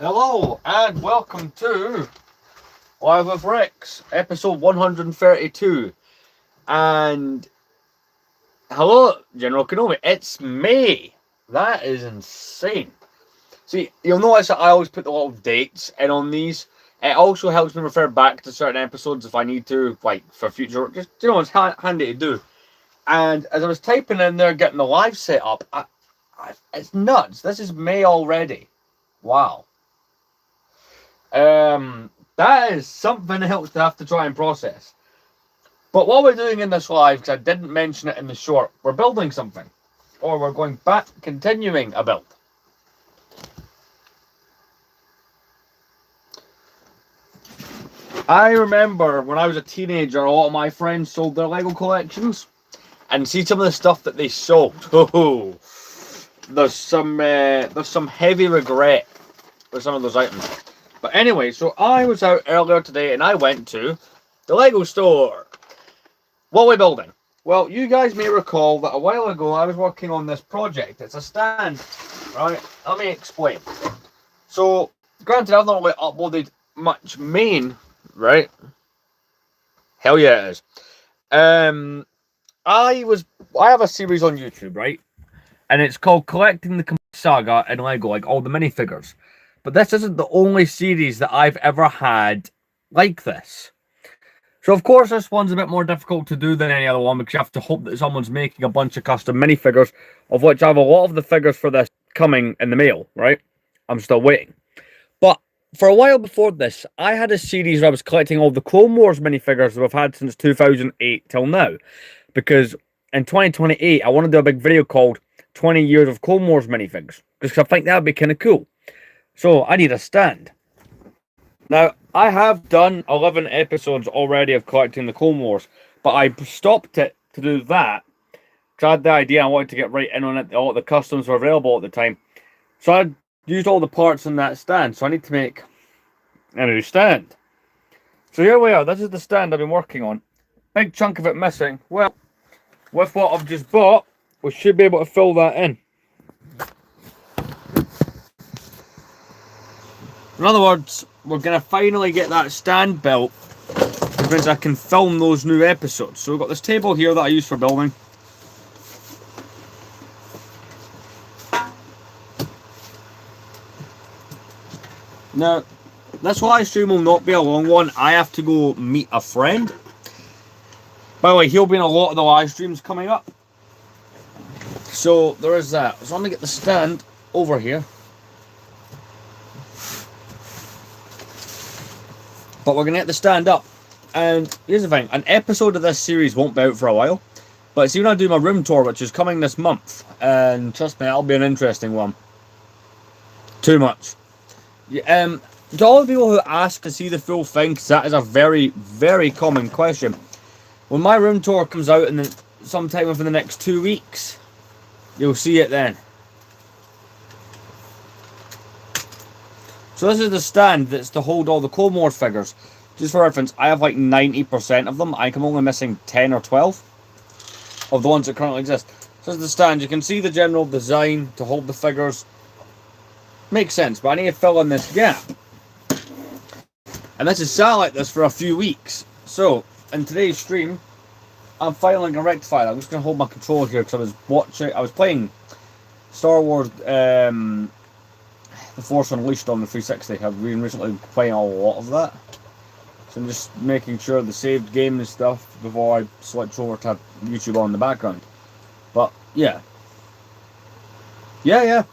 Hello and welcome to Live with Rex, episode 132. And hello, General Kenobi. It's May. That is insane. See, you'll notice that I always put a lot of dates in on these. It also helps me refer back to certain episodes if I need to, like for future. Just it's handy to do. And as I was typing in there, getting the live set up, it's nuts. This is May already. Wow. That is something else to have to try and process. But what we're doing in this live, because I didn't mention it in the short, we're building something. Or we're going back, continuing a build. I remember when I was a teenager, a lot of my friends sold their Lego collections. And see some of the stuff that they sold. Oh, there's some heavy regret with some of those items. But anyway, so I was out earlier today and I went to the Lego store. What are we building? Well, you guys may recall that a while ago I was working on this project. It's a stand, right? Let me explain. So, granted, I've not really uploaded much main, right? Hell yeah, it is. I have a series on YouTube, right? And it's called Collecting the Saga in Lego, like all the minifigures. But this isn't the only series that I've ever had like this. So, of course, this one's a bit more difficult to do than any other one because you have to hope that someone's making a bunch of custom minifigures, of which I have a lot of the figures for this coming in the mail, right? I'm still waiting. But for a while before this, I had a series where I was collecting all the Clone Wars minifigures that we've had since 2008 till now. Because in 2028, I want to do a big video called 20 Years of Clone Wars minifigs. Because I think that would be kind of cool. So, I need a stand. Now, I have done 11 episodes already of collecting the Clone Wars, but I stopped it to do that because I had the idea I wanted to get right in on it. All the customs were available at the time. So, I used all the parts in that stand, so I need to make a new stand. So, here we are. This is the stand I've been working on. Big chunk of it missing. Well, with what I've just bought, we should be able to fill that in. In other words, we're going to finally get that stand built, which means I can film those new episodes. So we've got this table here that I use for building. Now, this live stream will not be a long one. I have to go meet a friend. By the way, he'll be in a lot of the live streams coming up. So there is that. So I'm going to get the stand over here. But we're going to get the stand up. And here's the thing. An episode of this series won't be out for a while. But see, when I do my room tour, which is coming this month. And trust me, that'll be an interesting one. Too much. To all the people who ask to see the full thing, because that is a very, very common question. When my room tour comes out in sometime within the next 2 weeks, you'll see it then. So this is the stand that's to hold all the Clone Wars figures. Just for reference, I have like 90% of them. I'm only missing 10 or 12 of the ones that currently exist. So this is the stand. You can see the general design to hold the figures. Makes sense, but I need to fill in this gap. And this is sat like this for a few weeks. So, in today's stream, I'm finally going to rectify that. I'm just going to hold my controller here because I was playing Star Wars The Force Unleashed on the 360. I've been recently playing a lot of that. So I'm just making sure the saved game and stuff before I switch over to YouTube on in the background. But, yeah. Yeah.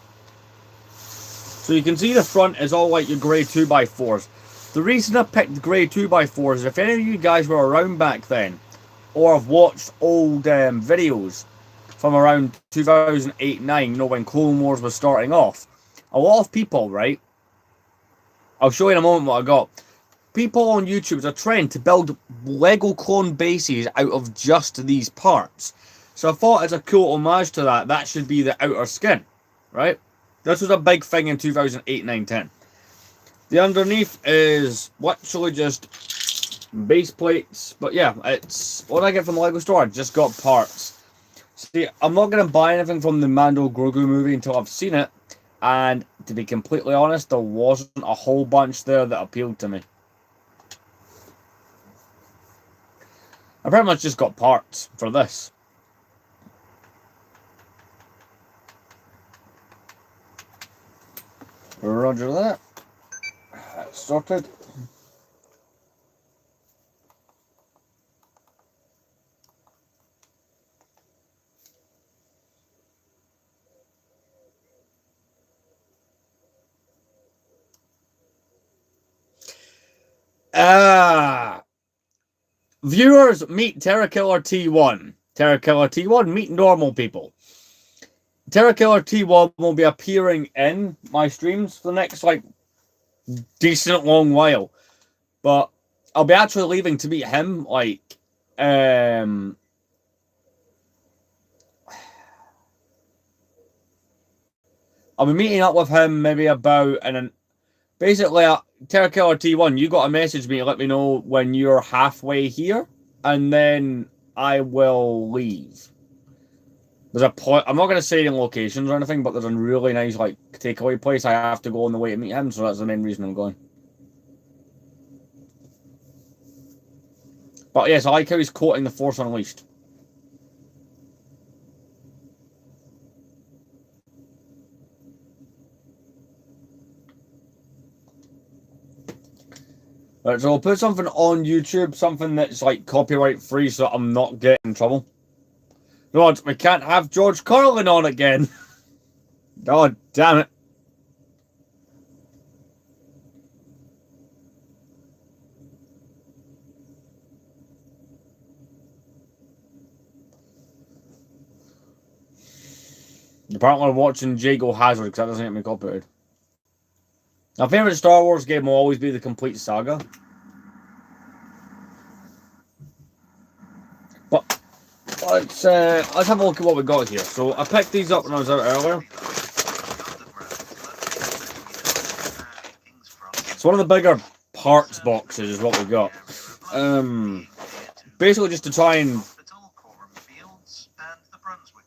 So you can see the front is all like your grey 2x4s. The reason I picked grey 2x4s is if any of you guys were around back then, or have watched old videos from around 2008-9, when Clone Wars was starting off, a lot of people, right, I'll show you in a moment what I got. People on YouTube, there's a trend to build Lego clone bases out of just these parts. So I thought as a cool homage to that, that should be the outer skin, right? This was a big thing in 2008, 9, 10. The underneath is literally just base plates. But yeah, it's what I get from the Lego store. I just got parts. See, I'm not going to buy anything from the Mando Grogu movie until I've seen it. And to be completely honest, there wasn't a whole bunch there that appealed to me. I pretty much just got parts for this. Roger that. That's sorted. Viewers, meet Terrakiller T1. Terrakiller T1, meet normal people. Terrakiller T1 will be appearing in my streams for the next, like, decent long while. But I'll be actually leaving to meet him, like, I'll be meeting up with him maybe about, and then basically, Terrakiller T1, you got to message me and let me know when you're halfway here, and then I will leave. There's a point. I'm not going to say any locations or anything, but there's a really nice like takeaway place I have to go on the way to meet him, so that's the main reason I'm going. But yes, I like how he's quoting The Force Unleashed. Right, so I'll put something on YouTube, something that's like copyright free, so I'm not getting in trouble. No, we can't have George Carlin on again. God damn it. Apparently I'm watching Jago Hazard because that doesn't get me copyrighted. My favourite Star Wars game will always be the complete saga. But let's have a look at what we got here. So I picked these up when I was out earlier. It's one of the bigger parts boxes is what we got. Basically just to try and...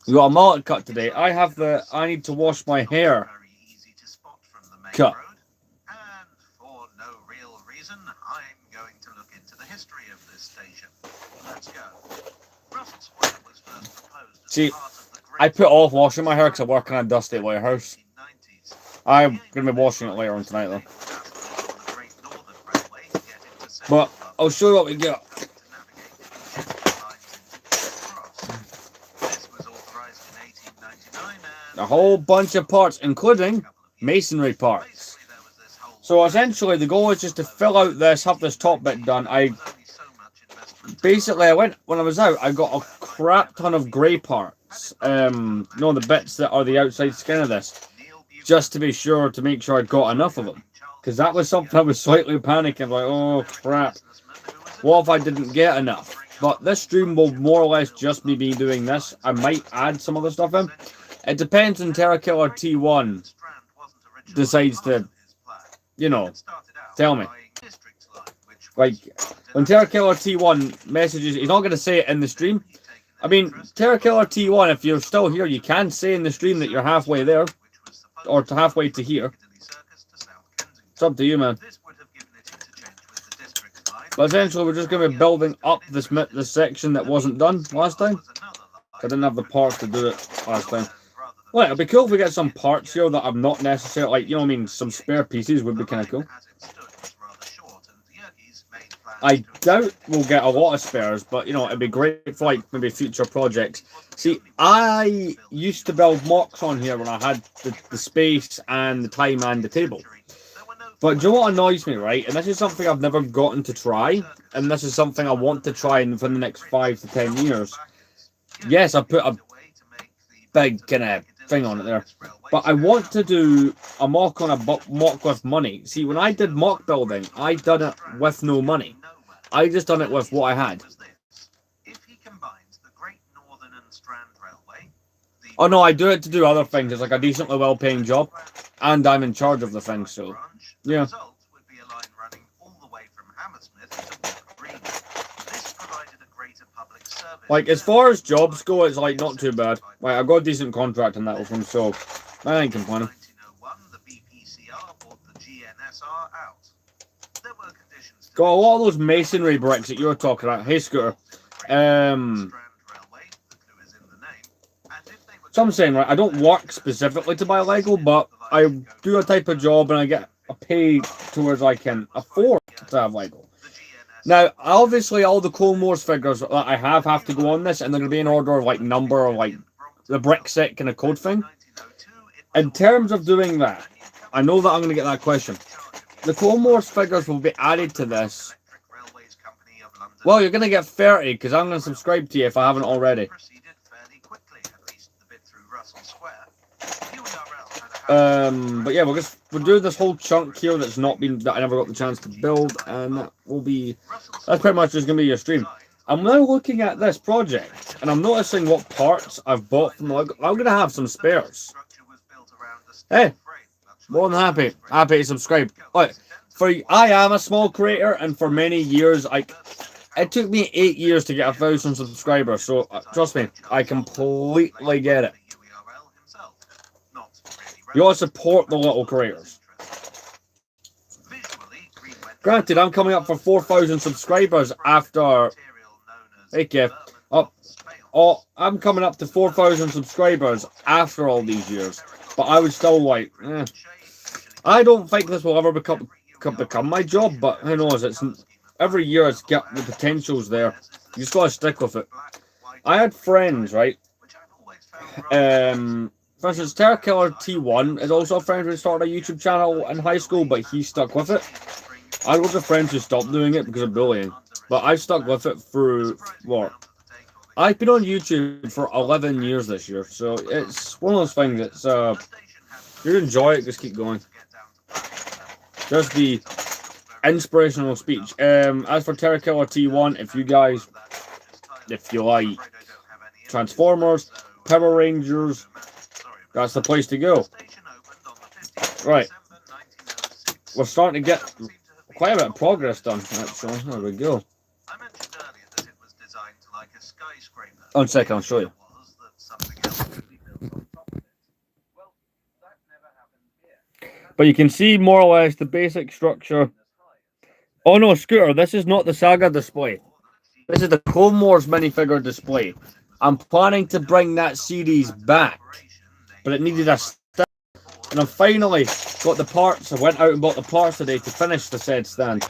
We got a mullet cut today. I need to wash my hair cut. See, I put off washing my hair because I work in a dusty warehouse. I'm going to be washing it later on tonight, though. But I'll show you what we got. A whole bunch of parts, including masonry parts. So essentially, the goal is just to fill out this, have this top bit done. Basically, when I was out, I got a crap ton of grey parts. The bits that are the outside skin of this. Just to be sure, to make sure I got enough of them. Because that was something I was slightly panicking, like, oh crap. What if I didn't get enough? But this stream will more or less just be me doing this. I might add some other stuff in. It depends on Terrakiller T1 decides to, tell me. Like, when Terrakiller T1 messages, he's not going to say it in the stream. I mean, Terrakiller T1, if you're still here, you can say in the stream that you're halfway there. Or to halfway to here. It's up to you, man. But essentially, we're just going to be building up this section that wasn't done last time. I didn't have the parts to do it last time. Well, it'd be cool if we get some parts here that I'm not necessarily, like, some spare pieces would be kind of cool. I doubt we'll get a lot of spares, but, it'd be great for, like, maybe future projects. See, I used to build mocks on here when I had the space and the time and the table. But do you know what annoys me, right? And this is something I've never gotten to try, and this is something I want to try for the next 5 to 10 years. Yes, I put a big kind of thing on it there. But I want to do a mock on a mock with money. See, when I did mock building, I done it with no money. I just done it with what I had. Oh no, I do it to do other things. It's like a decently well-paying job, and I'm in charge of the thing, so yeah. Like, as far as jobs go, it's like not too bad. Like, I got a decent contract on that with them, so I ain't complaining. got a lot of those masonry bricks that you were talking about. Hey, Scooter. So I'm saying, right, I don't work specifically to buy Lego, but I do a type of job and I get a pay towards I can afford to have Lego. Now, obviously, all the Clone Wars figures that I have to go on this, and they're going to be in order of, like, number, or, like, the brick set kind of code thing. In terms of doing that, I know that I'm going to get that question. The Clone Wars figures will be added to this. Well, you're going to get 30, because I'm going to subscribe to you if I haven't already. But yeah, we'll do this whole chunk here that I never got the chance to build, and that's pretty much just gonna be your stream. I'm now looking at this project, and I'm noticing what parts I've bought from Lego. I'm gonna have some spares. Hey, more than happy to subscribe. Like, I am a small creator, and for many years, it took me 8 years to get 1,000 subscribers. So trust me, I completely get it. You ought to support the little creators. Granted, I'm coming up for 4,000 subscribers after... Hey, Kev. I'm coming up to 4,000 subscribers after all these years. But I was still like, I don't think this will ever become my job, but who knows? Every year it's got the potential's there. You just gotta stick with it. I had friends, right? For instance, Terror Killer T1 is also a friend who started a YouTube channel in high school, but he stuck with it. I had lots of friends who stopped doing it because of bullying, but I stuck with it through what? I've been on YouTube for 11 years this year, so it's one of those things. It's if you enjoy it, just keep going. Just the inspirational speech. As for Terror Killer T1, if you like Transformers, Power Rangers, that's the place to go. Right. We're starting to get quite a bit of progress done, actually. There we go. One second, I'll show you. But you can see more or less the basic structure. Oh no, Scooter, this is not the Saga display. This is the Clone Wars minifigure display. I'm planning to bring that series back, but it needed a stand, and I finally got the parts. I went out and bought the parts today to finish the said stand.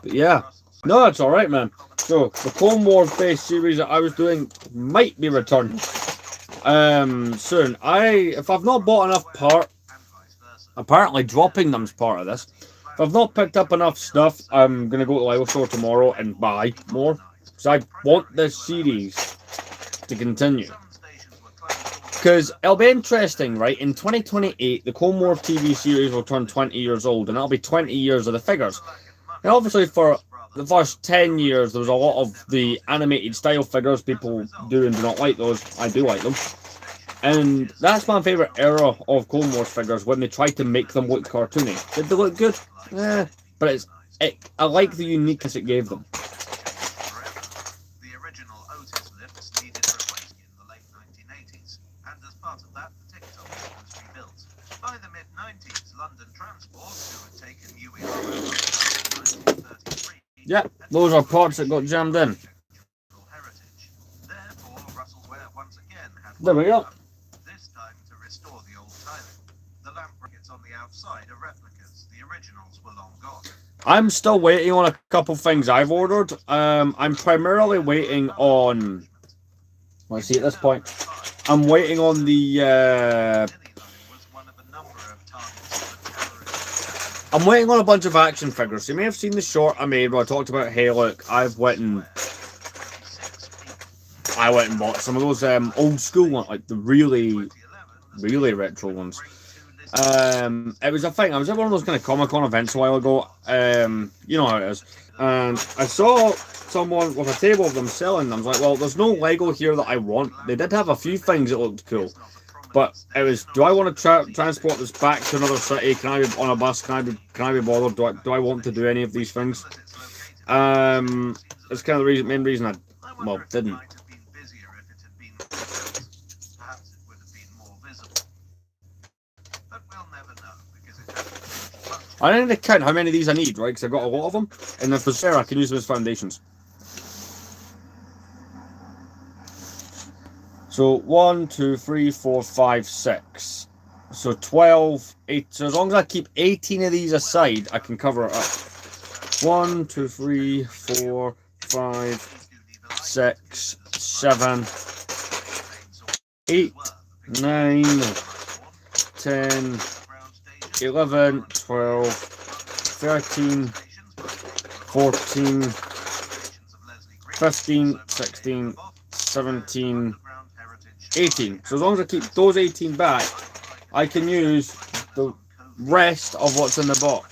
But yeah, no, that's all right, man. So the Clone Wars based series that I was doing might be returning soon. If I've not bought enough parts, apparently dropping them's part of this. If I've not picked up enough stuff, I'm gonna go to the Lego store tomorrow and buy more, because I want this series to continue. Because it'll be interesting, right? In 2028, the Clone Wars TV series will turn 20 years old, and that'll be 20 years of the figures. And obviously, for the first 10 years, there was a lot of the animated style figures. People do and do not like those. I do like them. And that's my favourite era of Clone Wars figures, when they tried to make them look cartoony. Did they look good? Eh, but I like the uniqueness it gave them. Yeah, those are parts that got jammed in. There we go. This time to restore the old tiling. The lamp brackets on the outside are replicas. The originals were long gone. I'm still waiting on a couple things I've ordered. I'm primarily waiting on. Let's see, at this point, I'm waiting on the. I'm waiting on a bunch of action figures. You may have seen the short I made where I talked about, hey, look, I went and bought some of those old school ones, like the really, really retro ones. It was a thing. I was at one of those kind of Comic-Con events a while ago. You know how it is. And I saw someone with a table of them selling them. I was like, well, there's no Lego here that I want. They did have a few things that looked cool. But it was, do I want to transport this back to another city? Can I be on a bus? Can I be bothered? Do I want to do any of these things? It's kind of the main reason I didn't. I need to count how many of these I need, right? Because I've got a lot of them. And if there's spare, I can use them as foundations. So 1, 2, 3, 4, 5, 6. So 12, 8. So as long as I keep 18 of these aside, I can cover it up. 1, 2, 3, 4, 5, 6, 7, 8, 9, 10, 11, 12, 13, 14, 15, 16, 17, 18. So as long as I keep those 18 back, I can use the rest of what's in the box.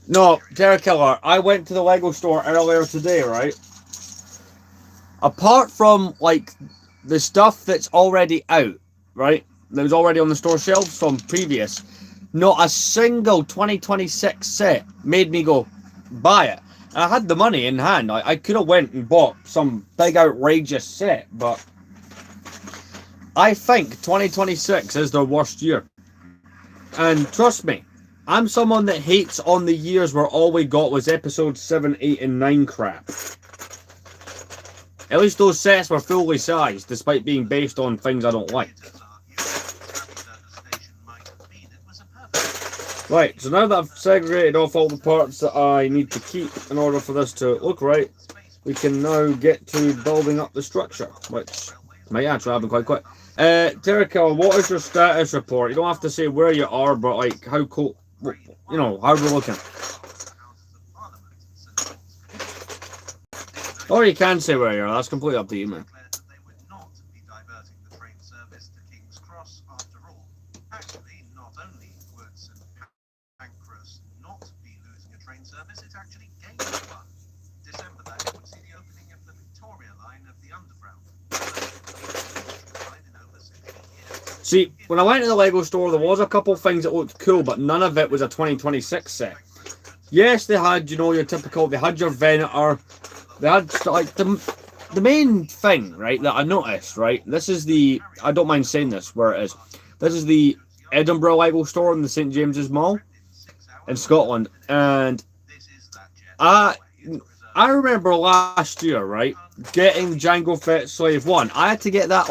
No, Terra Killer, I went to the Lego store earlier today, right? Apart from, like, the stuff that's already out, right? That was already on the store shelves from previous. Not a single 2026 set made me go, buy it. And I had the money in hand. I could have went and bought some big outrageous set, but I think 2026 is their worst year. And trust me, I'm someone that hates on the years where all we got was episodes 7, 8, and 9 crap. At least those sets were fully sized, despite being based on things I don't like. Right, so now that I've segregated off all the parts that I need to keep in order for this to look right, we can now get to building up the structure, which might actually happen quite quick. Terrakill, what is your status report? You don't have to say where you are, but like how cool, you know, how we're looking. Or you can say where you are, that's completely up to you, man. See, when I went to the Lego store, there was a couple things that looked cool, but none of it was a 2026 set. Yes, they had, you know, your typical, they had your Venator, they had, like, the main thing, right, that I noticed, right, this is the, I don't mind saying this, where it is, this is the Edinburgh Lego store in the St. James's Mall in Scotland, and I remember last year, right, getting Jango Fett Slave 1. I had to get that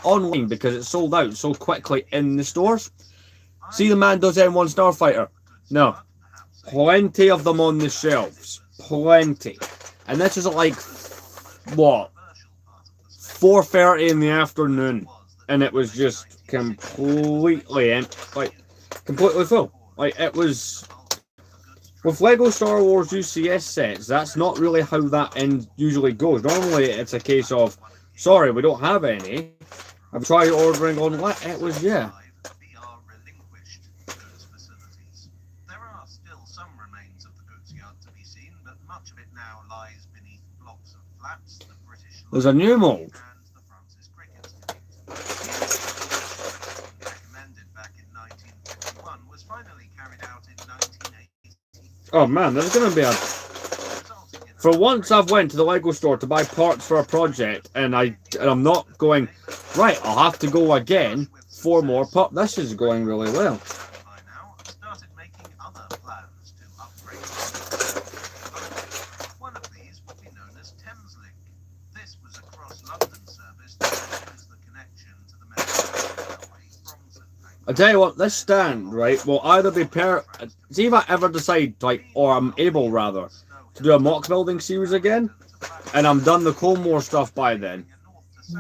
online because it sold out so quickly in the stores. See the Mando's M1 Starfighter? No. Plenty of them on the shelves. Plenty. And this is at like, what? 4:30 in the afternoon. And it was just completely empty. Like, completely full. Like, it was... With Lego Star Wars UCS sets, that's not really how that end usually goes. Normally, it's a case of, sorry, we don't have any. I've tried ordering online. It was, yeah. There's a new mold. Oh man, there's going to be a... For once I've went to the Lego store to buy parts for a project and I'm not going, right, I'll have to go again for more parts. This is going really well. I tell you what, this stand, right, will either be see if I ever decide, like, or I'm able, rather, to do a mock building series again, and I'm done the Clone Wars stuff by then,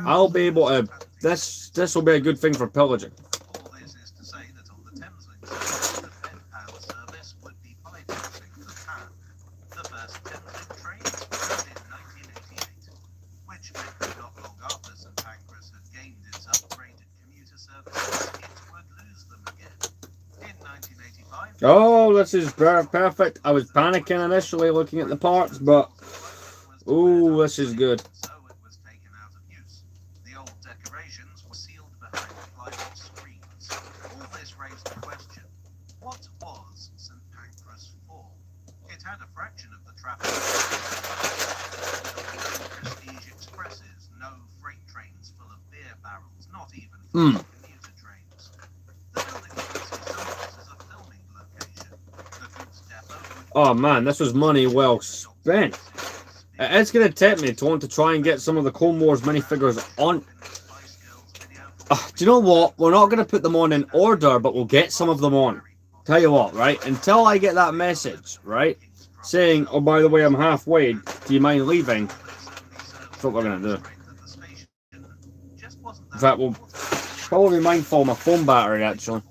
I'll be able to, this will be a good thing for pillaging. Oh, this is perfect. I was panicking initially looking at the parts, but oh, this is good. Hmm. Oh man, this was money well spent. It's going to tempt me to want to try and get some of the Clone Wars minifigures on. Do you know what? We're not going to put them on in order, but we'll get some of them on. Tell you what, right? Until I get that message, right? Saying, oh, by the way, I'm halfway. Do you mind leaving? That's what we're going to do. In fact, we'll probably be mindful of my phone battery, actually.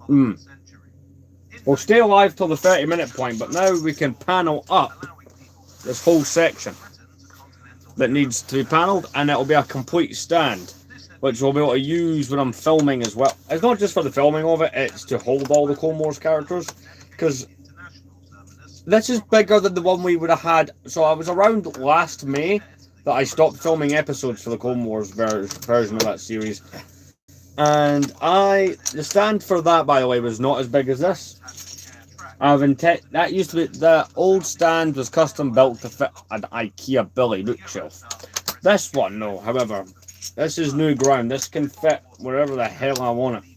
We'll stay alive till the 30-minute point, but now we can panel up this whole section that needs to be panelled, and it'll be a complete stand, which we'll be able to use when I'm filming as well. It's not just for the filming of it, it's to hold all the Clone Wars characters, because this is bigger than the one we would have had. So I was around last May that I stopped filming episodes for the Clone Wars version of that series. And the stand for that, by the way, was not as big as this. That used to be, the old stand was custom built to fit an IKEA Billy bookshelf. This one, no, however, this is new ground. This can fit wherever the hell I want it.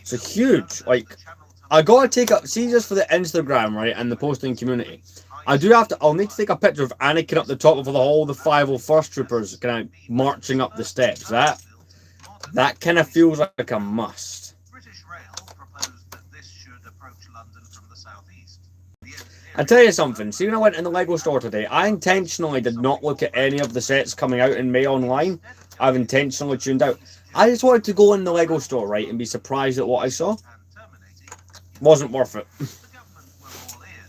It's huge. Like, I gotta take up, see, just for the Instagram, right, and the posting community. I'll need to take a picture of Anakin up the top of all the 501st troopers kind of marching up the steps. That kind of feels like a must. I tell you something, see, when I went in the Lego store today, I intentionally did not look at any of the sets coming out in May online. I've intentionally tuned out. I just wanted to go in the Lego store, right, and be surprised at what I saw. Wasn't worth it.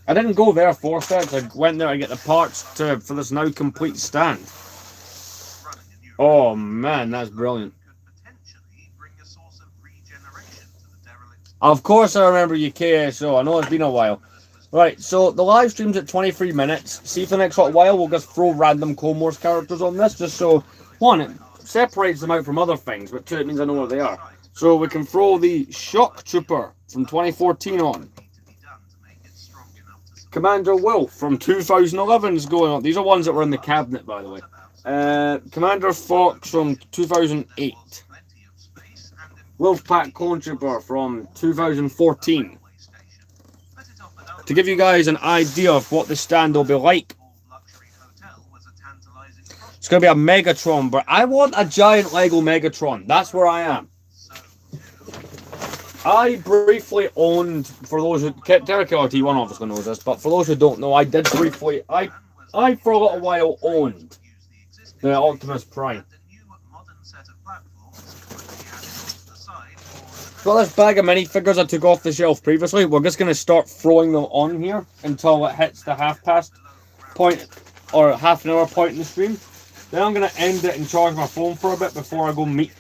I didn't go there for sets. I went there to get the parts for this now complete stand. Oh man, that's brilliant. Of course I remember you, KSO. I know it's been a while. Right, so the live stream's at 23 minutes. See, for the next while, we'll just throw random Clone Wars characters on this, just so, one, it separates them out from other things, but two, it means I know where they are. So we can throw the Shock Trooper from 2014 on. Commander Wilf from 2011 is going on. These are ones that were in the cabinet, by the way. Commander Fox from 2008. Wolfpack Clone Trooper from 2014. To give you guys an idea of what the stand will be like, it's going to be a Megatron, but I want a giant Lego Megatron. That's where I am. I briefly owned, for those who, Terra Killer T1 obviously knows this, but for those who don't know, I did briefly, I for a little while owned the Optimus Prime. Got this bag of minifigures I took off the shelf previously. We're just going to start throwing them on here until it hits the half-past point, or half an hour point in the stream. Then I'm going to end it and charge my phone for a bit before I go meet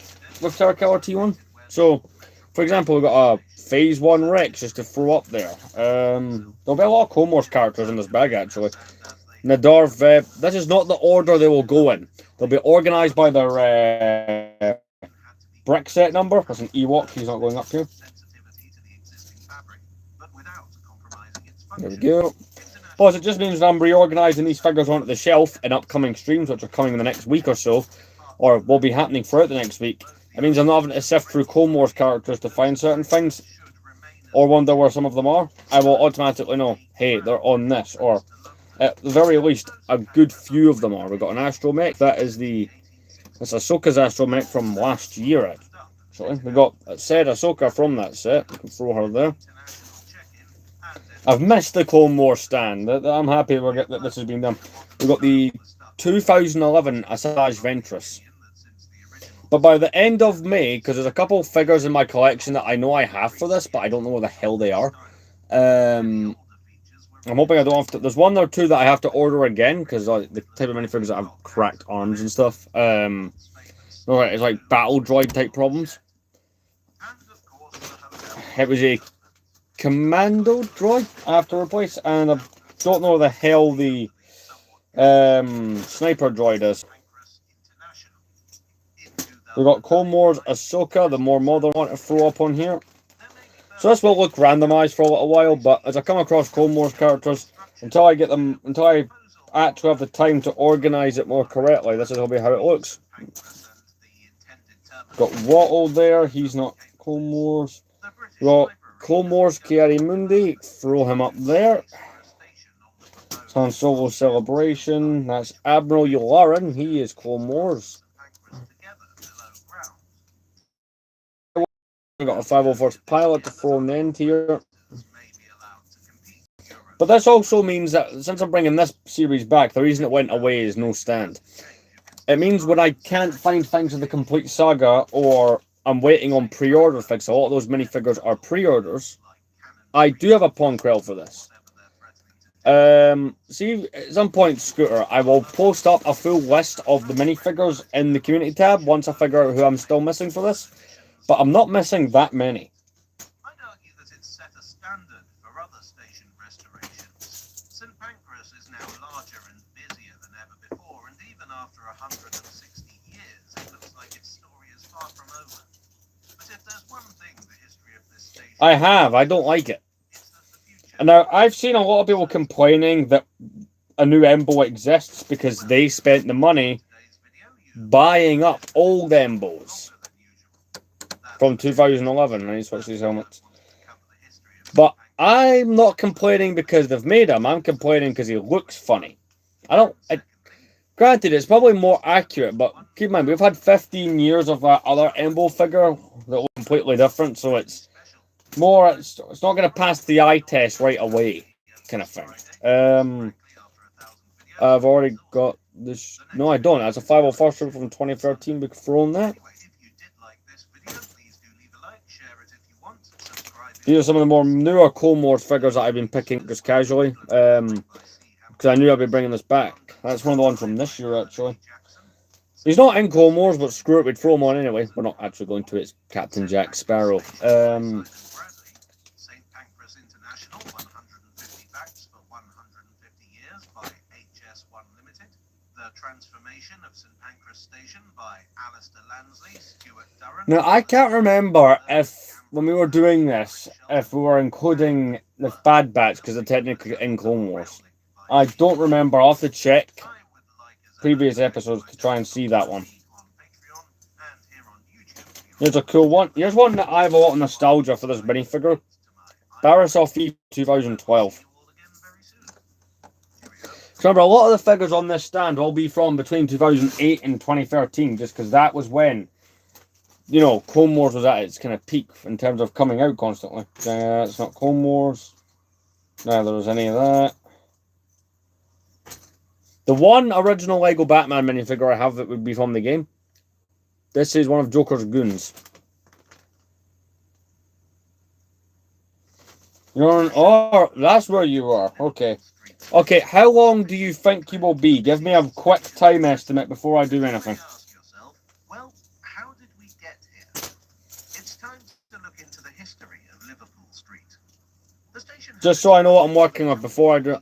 with Terra Killer T1. So, for example, we've got a Phase 1 Rex just to throw up there. There'll be a lot of Clone Wars characters in this bag, actually. Nadar Veb. This is not the order they will go in. They'll be organised by their brick set number. That's an Ewok. He's not going up here. There we go. Plus, it just means that I'm reorganising these figures onto the shelf in upcoming streams, which are coming in the next week or so, or will be happening throughout the next week. It means I'm not having to sift through Clone Wars characters to find certain things, or wonder where some of them are. I will automatically know, hey, they're on this, or at the very least, a good few of them are. We've got an Astromech. That's Ahsoka's Astromech from last year, actually. We got said Ahsoka from that set. We can throw her there. I've missed the Clone Wars stand. I'm happy that this has been done. We've got the 2011 Asajj Ventress. But by the end of May, because there's a couple of figures in my collection that I know I have for this, but I don't know where the hell they are. I'm hoping I don't have to. There's one or two that I have to order again, because the type of minifigures that have cracked arms and stuff. It's like battle droid type problems. It was a commando droid I have to replace, and I don't know where the hell the sniper droid is. We've got Clone Wars Ahsoka, the more modern one to throw up on here. So this will look randomised for a little while, but as I come across Clone Wars characters, until I actually have the time to organise it more correctly, this is how it looks. Got Wattle there, he's not Clone Wars. Got Clone Wars Ki-Adi-Mundi, throw him up there. Han Solo Celebration, that's Admiral Yularen, he is Clone Wars. We've got a 501st pilot to throw on the end here. But this also means that since I'm bringing this series back, the reason it went away is no stand. It means when I can't find things in the complete saga, or I'm waiting on pre-order fix, a lot of those minifigures are pre-orders, I do have a Pong Krell for this. See, at some point, Scooter, I will post up a full list of the minifigures in the community tab once I figure out who I'm still missing for this. But I'm not missing that many. I'd argue that it's set a standard for other station restorations. St. Pancras is now larger and busier than ever before, and even after 160 years, it looks like its story is far from over. But if there's one thing the history of this station... I don't like it. And now, I've seen a lot of people complaining that a new Embo exists because they spent the money buying up old Embos from 2011, and he switched these helmets. But I'm not complaining because they've made him. I'm complaining because he looks funny. Granted, it's probably more accurate, but keep in mind, we've had 15 years of that other Embo figure that look completely different, so it's not going to pass the eye test right away, kind of thing. I've already got this. No, I don't. That's a 501st from 2013. We can throw on that. These are some of the more newer Clone Wars figures that I've been picking just casually, because I knew I'd be bringing this back. That's one of the ones from this year, actually. He's not in Clone Wars, but screw it, we'd throw him on anyway. We're not actually going to. It's Captain Jack Sparrow. Transformation of St. Pancras Station by Alistair Lansley, Stuart Durham. Now, I can't remember if, when we were doing this, if we were including the Bad Batch, because they're technically in Clone Wars. I don't remember. I'll have to check previous episodes to try and see that one. Here's a cool one. Here's one that I have a lot of nostalgia for this minifigure. Barriss Offee 2012. Remember, a lot of the figures on this stand will be from between 2008 and 2013, just because that was when, you know, Clone Wars was at its kind of peak in terms of coming out constantly. It's not Clone Wars. Neither was any of that. The one original Lego Batman minifigure I have that would be from the game. This is one of Joker's goons. Oh, that's where you are. Okay. Okay, how long do you think you will be? Give me a quick time estimate before I do anything. Well, how did we get here? It's time to look into the history of Liverpool Street. The station just so I know what I'm working with before I do it.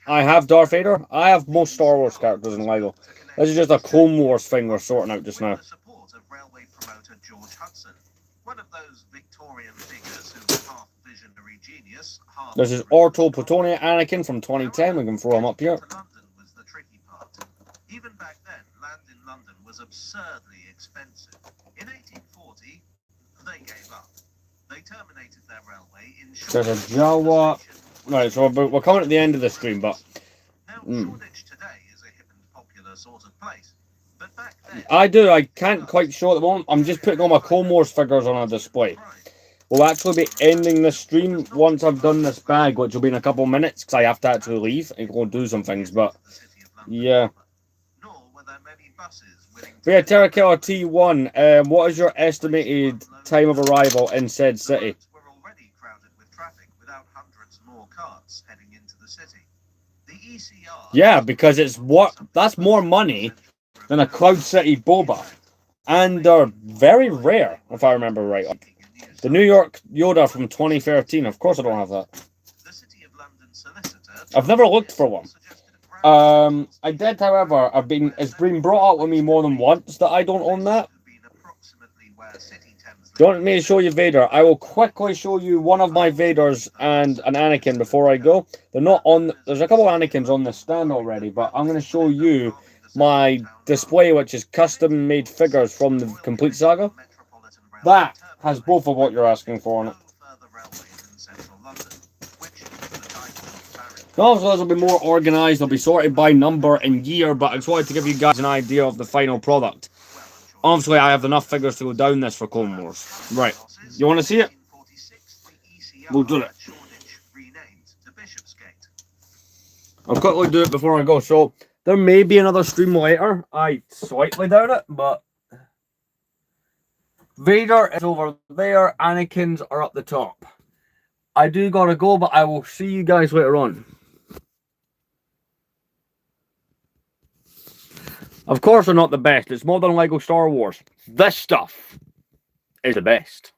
I have Darth Vader. I have most Star Wars characters in Lego. This is just a Clone Wars thing we're sorting out just now. The support of railway promoter George Hudson, one of those Victorian figures who was half visionary genius. This is Orto Plutonia Anakin from 2010. We can throw him up here. London was the tricky part. Even back then, land in London was absurdly expensive. In 1840, they gave up. They terminated their railway in There's a Jawa. Right, so we're coming at the end of the stream, but now Shoreditch today is a hip and popular sort of place. But back then, I can't quite show at the moment. I'm just putting all my Clone Wars figures on a display. We'll actually be ending the stream once I've done this bag, which will be in a couple of minutes, because I have to actually leave and go do some things, but yeah. But yeah, Terrakiller T1, what is your estimated time of arrival in said city? we're already crowded with traffic without hundreds more carts heading into the city. The ECR... Yeah, because that's more money than a Cloud City Boba. And they're very rare, if I remember right. The New York Yoda from 2013. Of course I don't have that. I've never looked for one. I did, however. It's been brought up with me more than once that I don't own that. Do you want me to show you Vader? I will quickly show you one of my Vaders and an Anakin before I go. They're not on. There's a couple of Anakins on this stand already, but I'm going to show you my display, which is custom made figures from the complete saga. That has both of what you're asking for on it. Obviously, those will be more organised. They'll be sorted by number and year, but I just wanted to give you guys an idea of the final product. Obviously, I have enough figures to go down this for Clone Wars. Right. You want to see it? We'll do it. I'll quickly do it before I go. So, there may be another stream later. I slightly doubt it, but... Vader is over there. Anakin's are up the top. I do gotta go, but I will see you guys later on. Of course, they're not the best. It's more than Lego Star Wars. This stuff is the best.